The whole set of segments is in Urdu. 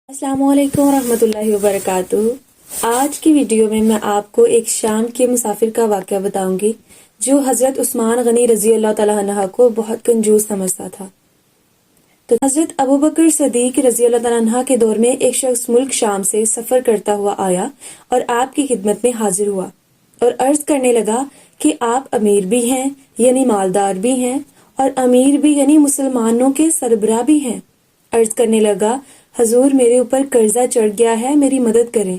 السلام علیکم ورحمۃ اللہ وبرکاتہ۔ آج کی ویڈیو میں آپ کو ایک شام کے مسافر کا واقعہ بتاؤں گی جو حضرت عثمان غنی رضی اللہ تعالیٰ عنہ کو بہت کنجوس سمجھتا تھا۔ تو حضرت ابوبکر صدیق رضی اللہ تعالیٰ عنہ کے دور میں ایک شخص ملک شام سے سفر کرتا ہوا آیا اور آپ کی خدمت میں حاضر ہوا اور عرض کرنے لگا کہ آپ امیر بھی ہیں یعنی مالدار بھی ہیں اور امیر بھی یعنی مسلمانوں کے سربراہ بھی ہیں۔ عرض کرنے لگا، حضور میرے اوپر قرضہ چڑھ گیا ہے، میری مدد کریں۔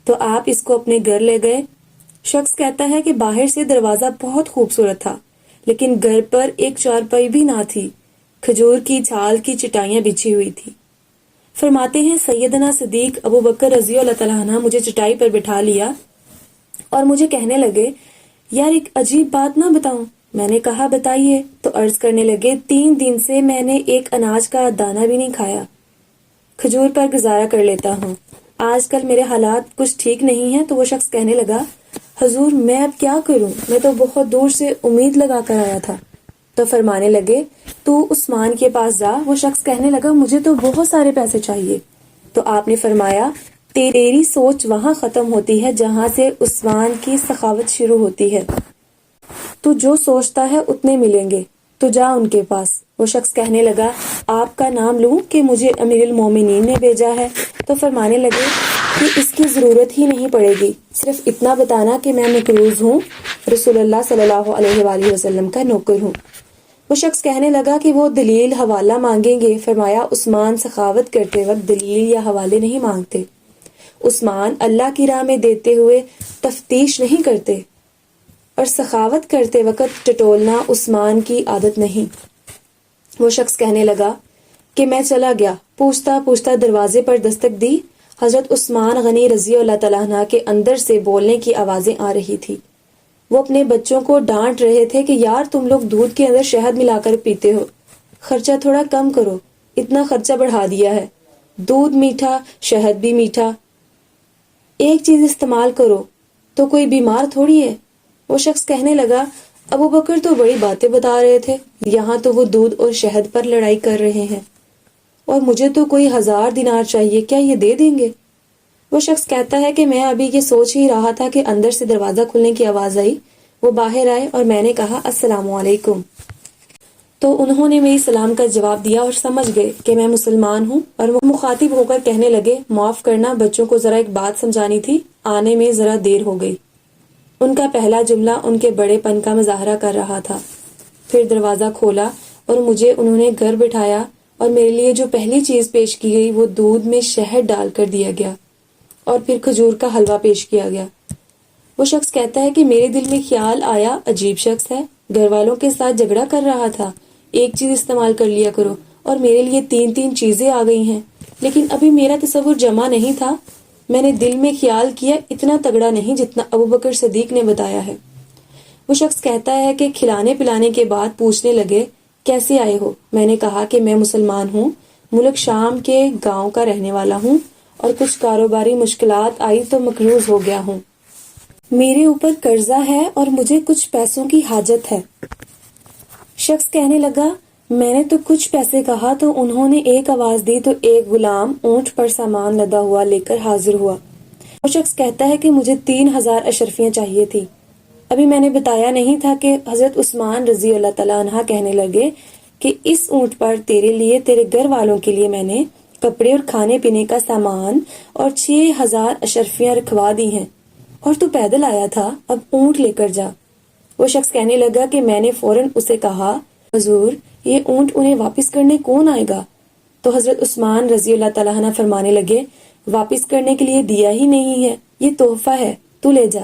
تو آپ اس کو اپنے گھر لے گئے۔ شخص کہتا ہے کہ باہر سے دروازہ بہت خوبصورت تھا لیکن گھر پر ایک چارپائی بھی نہ تھی، کھجور کی چھال کی چٹائیاں بچھی ہوئی تھی۔ فرماتے ہیں سیدنا صدیق ابوبکر رضی اللہ تعالیٰ عنہ مجھے چٹائی پر بٹھا لیا اور مجھے کہنے لگے، یار ایک عجیب بات نہ بتاؤں؟ میں نے کہا بتائیے۔ تو عرض کرنے لگے، 3 دن سے میں نے ایک اناج کا دانہ بھی نہیں کھایا، کھجور پر گزارا کر لیتا ہوں، آج کل میرے حالات کچھ ٹھیک نہیں ہیں۔ تو وہ شخص کہنے لگا، حضور میں اب کیا کروں، میں تو بہت دور سے امید لگا کر آیا تھا۔ تو فرمانے لگے، تو عثمان کے پاس جا۔ وہ شخص کہنے لگا، مجھے تو بہت سارے پیسے چاہیے۔ تو آپ نے فرمایا، تیری سوچ وہاں ختم ہوتی ہے جہاں سے عثمان کی سخاوت شروع ہوتی ہے، تو جو سوچتا ہے اتنے ملیں گے، تو جا ان کے پاس۔ وہ شخص کہنے لگا، آپ کا نام لوں کہ مجھے امیر المومنین نے بھیجا ہے؟ تو فرمانے لگے کہ اس کی ضرورت ہی نہیں پڑے گی، صرف اتنا بتانا کہ میں مقروض ہوں، رسول اللہ صلی اللہ علیہ وآلہ وسلم کا نوکر ہوں۔ وہ شخص کہنے لگا کہ وہ دلیل حوالہ مانگیں گے۔ فرمایا، عثمان سخاوت کرتے وقت دلیل یا حوالے نہیں مانگتے، عثمان اللہ کی راہ میں دیتے ہوئے تفتیش نہیں کرتے، اور سخاوت کرتے وقت ٹٹولنا عثمان کی عادت نہیں۔ وہ شخص کہنے لگا کہ میں چلا گیا، پوچھتا پوچھتا دروازے پر دستک دی، حضرت عثمان غنی رضی اللہ تعالیٰ عنہ کے اندر سے بولنے کی آوازیں آ رہی تھی۔ وہ اپنے بچوں کو ڈانٹ رہے تھے کہ یار تم لوگ دودھ کے اندر شہد ملا کر پیتے ہو، خرچہ تھوڑا کم کرو، اتنا خرچہ بڑھا دیا ہے، دودھ میٹھا شہد بھی میٹھا، ایک چیز استعمال کرو تو کوئی بیمار تھوڑی ہے۔ وہ شخص کہنے لگا، ابوبکر تو بڑی باتیں بتا رہے تھے، یہاں تو وہ دودھ اور شہد پر لڑائی کر رہے ہیں، اور مجھے تو کوئی 1000 دینار چاہیے، کیا یہ دے دیں گے؟ وہ شخص کہتا ہے کہ میں ابھی یہ سوچ ہی رہا تھا کہ اندر سے دروازہ کھلنے کی آواز آئی، وہ باہر آئے اور میں نے کہا السلام علیکم۔ تو انہوں نے میری سلام کا جواب دیا اور سمجھ گئے کہ میں مسلمان ہوں، اور وہ مخاطب ہو کر کہنے لگے، معاف کرنا، بچوں کو ذرا ایک بات سمجھانی تھی، آنے میں ذرا دیر ہو گئی۔ ان کا پہلا جملہ ان کے بڑے پن کا مظاہرہ کر رہا تھا۔ پھر دروازہ کھولا اور مجھے انہوں نے گھر بٹھایا، اور میرے لیے جو پہلی چیز پیش کی گئی وہ دودھ میں شہد ڈال کر دیا گیا، اور پھر کھجور کا حلوہ پیش کیا گیا۔ وہ شخص کہتا ہے کہ میرے دل میں خیال آیا، عجیب شخص ہے، گھر والوں کے ساتھ جھگڑا کر رہا تھا، ایک چیز استعمال کر لیا کرو، اور میرے لیے 3 چیزیں آ گئی ہیں، لیکن ابھی میرا تصور جمع نہیں تھا، میں نے دل میں خیال کیا اتنا تگڑا نہیں جتنا ابوبکر صدیق نے بتایا ہے۔ وہ شخص کہتا ہے کہ کھلانے پلانے کے بعد پوچھنے لگے، کیسے آئے ہو؟ میں نے کہا کہ میں مسلمان ہوں، ملک شام کے گاؤں کا رہنے والا ہوں، اور کچھ کاروباری مشکلات آئی تو مقروض ہو گیا ہوں، میرے اوپر قرضہ ہے اور مجھے کچھ پیسوں کی حاجت ہے۔ شخص کہنے لگا، میں نے تو کچھ پیسے کہا تو انہوں نے ایک آواز دی تو ایک غلام اونٹ پر سامان لدا ہوا لے کر حاضر ہوا۔ وہ شخص کہتا ہے کہ مجھے 3000 اشرفیاں چاہیے تھی۔ ابھی میں نے بتایا نہیں تھا کہ حضرت عثمان رضی اللہ تعالیٰ عنہ کہنے لگے کہ اس اونٹ پر تیرے لیے، تیرے گھر والوں کے لیے میں نے کپڑے اور کھانے پینے کا سامان اور 6000 اشرفیاں رکھوا دی ہیں، اور تو پیدل آیا تھا، اب اونٹ لے کر جا۔ وہ شخص کہنے لگا کہ میں نے فوراً اسے کہا، حضور یہ اونٹ انہیں واپس کرنے کون آئے گا؟ تو حضرت عثمان رضی اللہ تعالیٰ عنہ فرمانے لگے، واپس کرنے کے لیے دیا ہی نہیں ہے، یہ تحفہ ہے، تو لے جا۔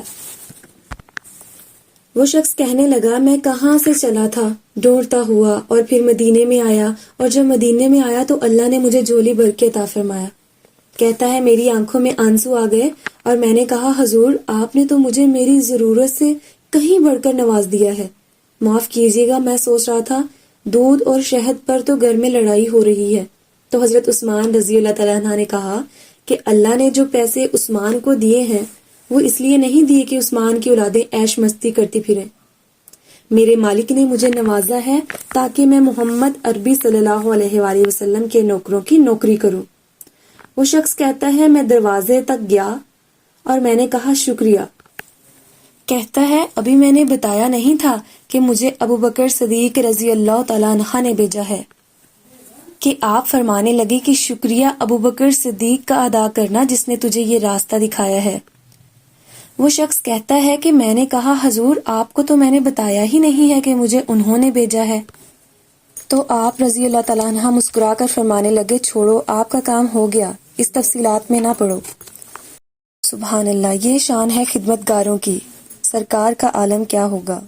وہ شخص کہنے لگا، میں کہاں سے چلا تھا ڈھونڈتا ہوا، اور پھر مدینے میں آیا، اور جب مدینے میں آیا تو اللہ نے مجھے جھولی بھر کے عطا فرمایا۔ کہتا ہے میری آنکھوں میں آنسو آ گئے، اور میں نے کہا، حضور آپ نے تو مجھے میری ضرورت سے کہیں بڑھ کر نواز دیا ہے، معاف کیجیے گا، میں سوچ رہا تھا دودھ اور شہد پر تو گھر میں لڑائی ہو رہی ہے۔ تو حضرت عثمان رضی اللہ تعالیٰ عنہ نے کہا کہ اللہ نے جو پیسے عثمان کو دیے ہیں وہ اس لیے نہیں دیے کہ عثمان کی اولادیں عیش مستی کرتی پھریں، میرے مالک نے مجھے نوازا ہے تاکہ میں محمد عربی صلی اللہ علیہ وآلہ وسلم کے نوکروں کی نوکری کروں۔ وہ شخص کہتا ہے میں دروازے تک گیا اور میں نے کہا شکریہ. کہتا ہے ابھی میں نے بتایا نہیں تھا کہ مجھے ابو بکر صدیق رضی اللہ تعالیٰ عنہ نے بھیجا ہے. کہ آپ فرمانے لگے کہ شکریہ ابو بکر صدیق کا ادا کرنا جس نے تجھے یہ راستہ دکھایا ہے. وہ شخص کہتا ہے کہ میں نے کہا حضور آپ کو تو میں نے بتایا ہی نہیں ہے کہ مجھے انہوں نے بھیجا ہے. تو آپ رضی اللہ تعالیٰ عنہ مسکرا کر فرمانے لگے چھوڑو آپ کا کام ہو گیا، اس تفصیلات میں نہ پڑو. سبحان اللہ، یہ شان ہے خدمت گاروں کی، سرکار کا عالم کیا ہوگا.